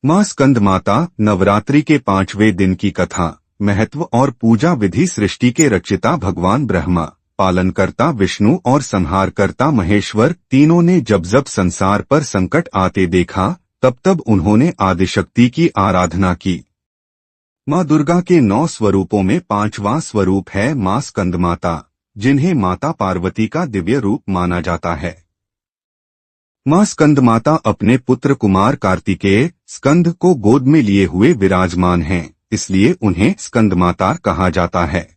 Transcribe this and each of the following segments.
मां स्कंद माता नवरात्रि के 5वें दिन की कथा, महत्व और पूजा विधि। सृष्टि के रचिता भगवान ब्रह्मा, पालनकर्ता विष्णु और संहारकर्ता महेश्वर तीनों ने जब जब संसार पर संकट आते देखा, तब तब उन्होंने आदिशक्ति की आराधना की। मां दुर्गा के 9 स्वरूपों में 5वां स्वरूप है मां स्कंद माता, जिन्हें माता पार्वती का दिव्य रूप माना जाता है। मां स्कंद माता अपने पुत्र कुमार कार्तिकेय स्कंद को गोद में लिए हुए विराजमान हैं, इसलिए उन्हें स्कंद माता कहा जाता है।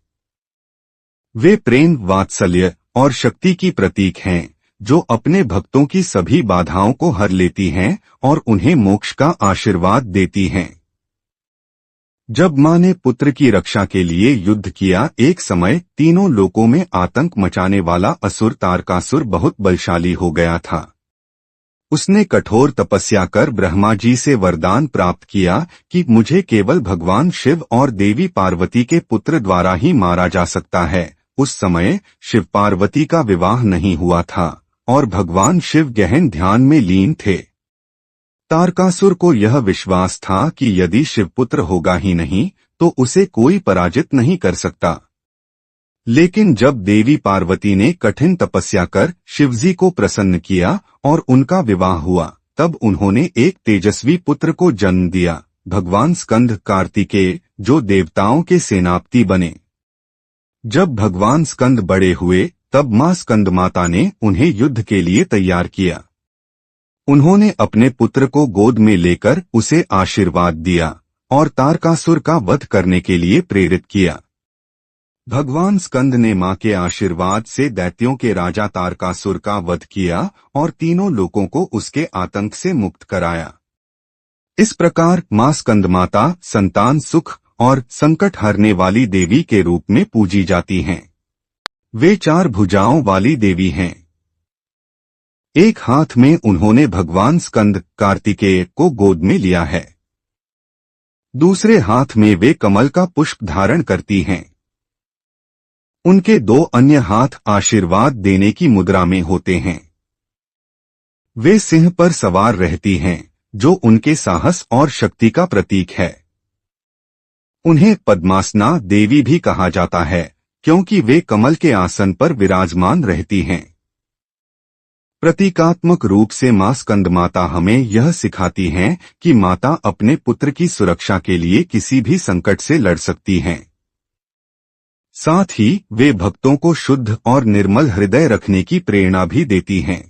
वे प्रेम, वात्सल्य और शक्ति की प्रतीक हैं, जो अपने भक्तों की सभी बाधाओं को हर लेती हैं और उन्हें मोक्ष का आशीर्वाद देती हैं। जब मां ने पुत्र की रक्षा के लिए युद्ध किया, एक समय तीनों लोकों में आतंक मचाने वाला असुर तारकासुर बहुत बलशाली हो गया था। उसने कठोर तपस्या कर ब्रह्मा जी से वरदान प्राप्त किया कि मुझे केवल भगवान शिव और देवी पार्वती के पुत्र द्वारा ही मारा जा सकता है। उस समय शिव पार्वती का विवाह नहीं हुआ था और भगवान शिव गहन ध्यान में लीन थे। तारकासुर को यह विश्वास था कि यदि शिवपुत्र होगा ही नहीं तो उसे कोई पराजित नहीं कर सकता। लेकिन जब देवी पार्वती ने कठिन तपस्या कर शिवजी को प्रसन्न किया और उनका विवाह हुआ, तब उन्होंने एक तेजस्वी पुत्र को जन्म दिया, भगवान स्कंद कार्तिकेय, जो देवताओं के सेनापति बने। जब भगवान स्कंद बड़े हुए, तब मां स्कंद माता ने उन्हें युद्ध के लिए तैयार किया। उन्होंने अपने पुत्र को गोद में लेकर उसे आशीर्वाद दिया और तारकासुर का वध करने के लिए प्रेरित किया। भगवान स्कंद ने मां के आशीर्वाद से दैत्यों के राजा तारकासुर का वध किया और तीनों लोकों को उसके आतंक से मुक्त कराया। इस प्रकार मां स्कंद माता संतान सुख और संकट हरने वाली देवी के रूप में पूजी जाती हैं। वे 4 भुजाओं वाली देवी हैं। एक हाथ में उन्होंने भगवान स्कंद कार्तिकेय को गोद में लिया है। दूसरे हाथ में वे कमल का पुष्प धारण करती हैं। उनके 2 अन्य हाथ आशीर्वाद देने की मुद्रा में होते हैं। वे सिंह पर सवार रहती हैं, जो उनके साहस और शक्ति का प्रतीक है। उन्हें पद्मासना देवी भी कहा जाता है, क्योंकि वे कमल के आसन पर विराजमान रहती हैं। प्रतीकात्मक रूप से मां स्कंद माता हमें यह सिखाती हैं कि माता अपने पुत्र की सुरक्षा के लिए किसी भी संकट से लड़ सकती हैं। साथ ही वे भक्तों को शुद्ध और निर्मल हृदय रखने की प्रेरणा भी देती हैं।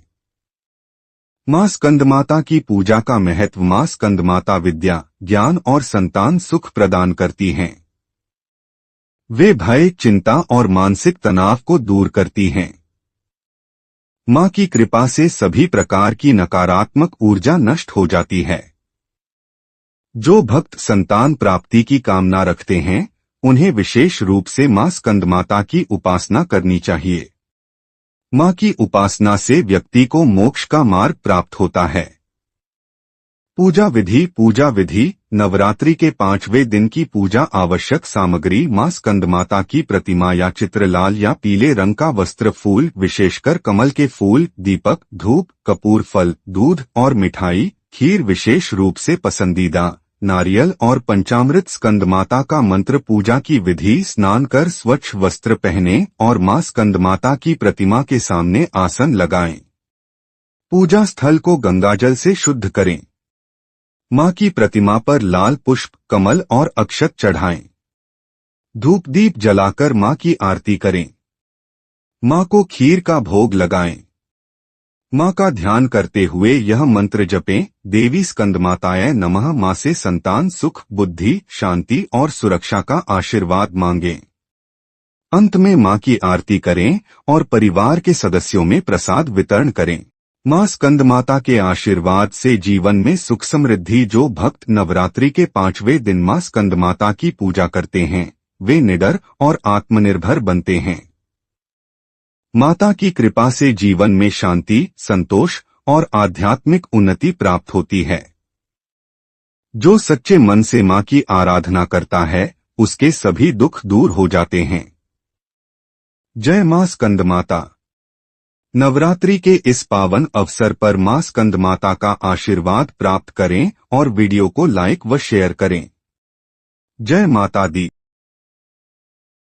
मां स्कंद माता की पूजा का महत्व। मां स्कंद माता विद्या, ज्ञान और संतान सुख प्रदान करती हैं। वे भय, चिंता और मानसिक तनाव को दूर करती हैं। मां की कृपा से सभी प्रकार की नकारात्मक ऊर्जा नष्ट हो जाती है। जो भक्त संतान प्राप्ति की कामना रखते हैं, उन्हें विशेष रूप से मां स्कंद माता की उपासना करनी चाहिए। मां की उपासना से व्यक्ति को मोक्ष का मार्ग प्राप्त होता है। पूजा विधि। नवरात्रि के 5वें दिन की पूजा आवश्यक सामग्री। मां स्कंद माता की प्रतिमा या चित्र लाल या पीले रंग का वस्त्र, फूल, विशेषकर कमल के फूल, दीपक, धूप, कपूर, फल, दूध और मिठाई, खीर विशेष रूप से पसंदीदा, नारियल और पंचामृत। स्कंद माता का मंत्र। पूजा की विधि। स्नान कर स्वच्छ वस्त्र पहने और मां स्कंद माता की प्रतिमा के सामने आसन लगाएं। पूजा स्थल को गंगाजल से शुद्ध करें। मां की प्रतिमा पर लाल पुष्प, कमल और अक्षत चढ़ाएं। धूप दीप जलाकर मां की आरती करें। मां को खीर का भोग लगाएं। मां का ध्यान करते हुए यह मंत्र जपें, देवी स्कंद माताय नमः। मां से संतान सुख, बुद्धि, शांति और सुरक्षा का आशीर्वाद मांगें। अंत में मां की आरती करें और परिवार के सदस्यों में प्रसाद वितरण करें। मां स्कंद माता के आशीर्वाद से जीवन में सुख समृद्धि। जो भक्त नवरात्रि के 5वें दिन मां स्कंद माता की पूजा करते हैं, वे निडर और आत्मनिर्भर बनते हैं। माता की कृपा से जीवन में शांति, संतोष और आध्यात्मिक उन्नति प्राप्त होती है। जो सच्चे मन से मां की आराधना करता है, उसके सभी दुख दूर हो जाते हैं। जय मां स्कंद माता। नवरात्रि के इस पावन अवसर पर मां स्कंद माता का आशीर्वाद प्राप्त करें और वीडियो को लाइक व शेयर करें। जय माता दी।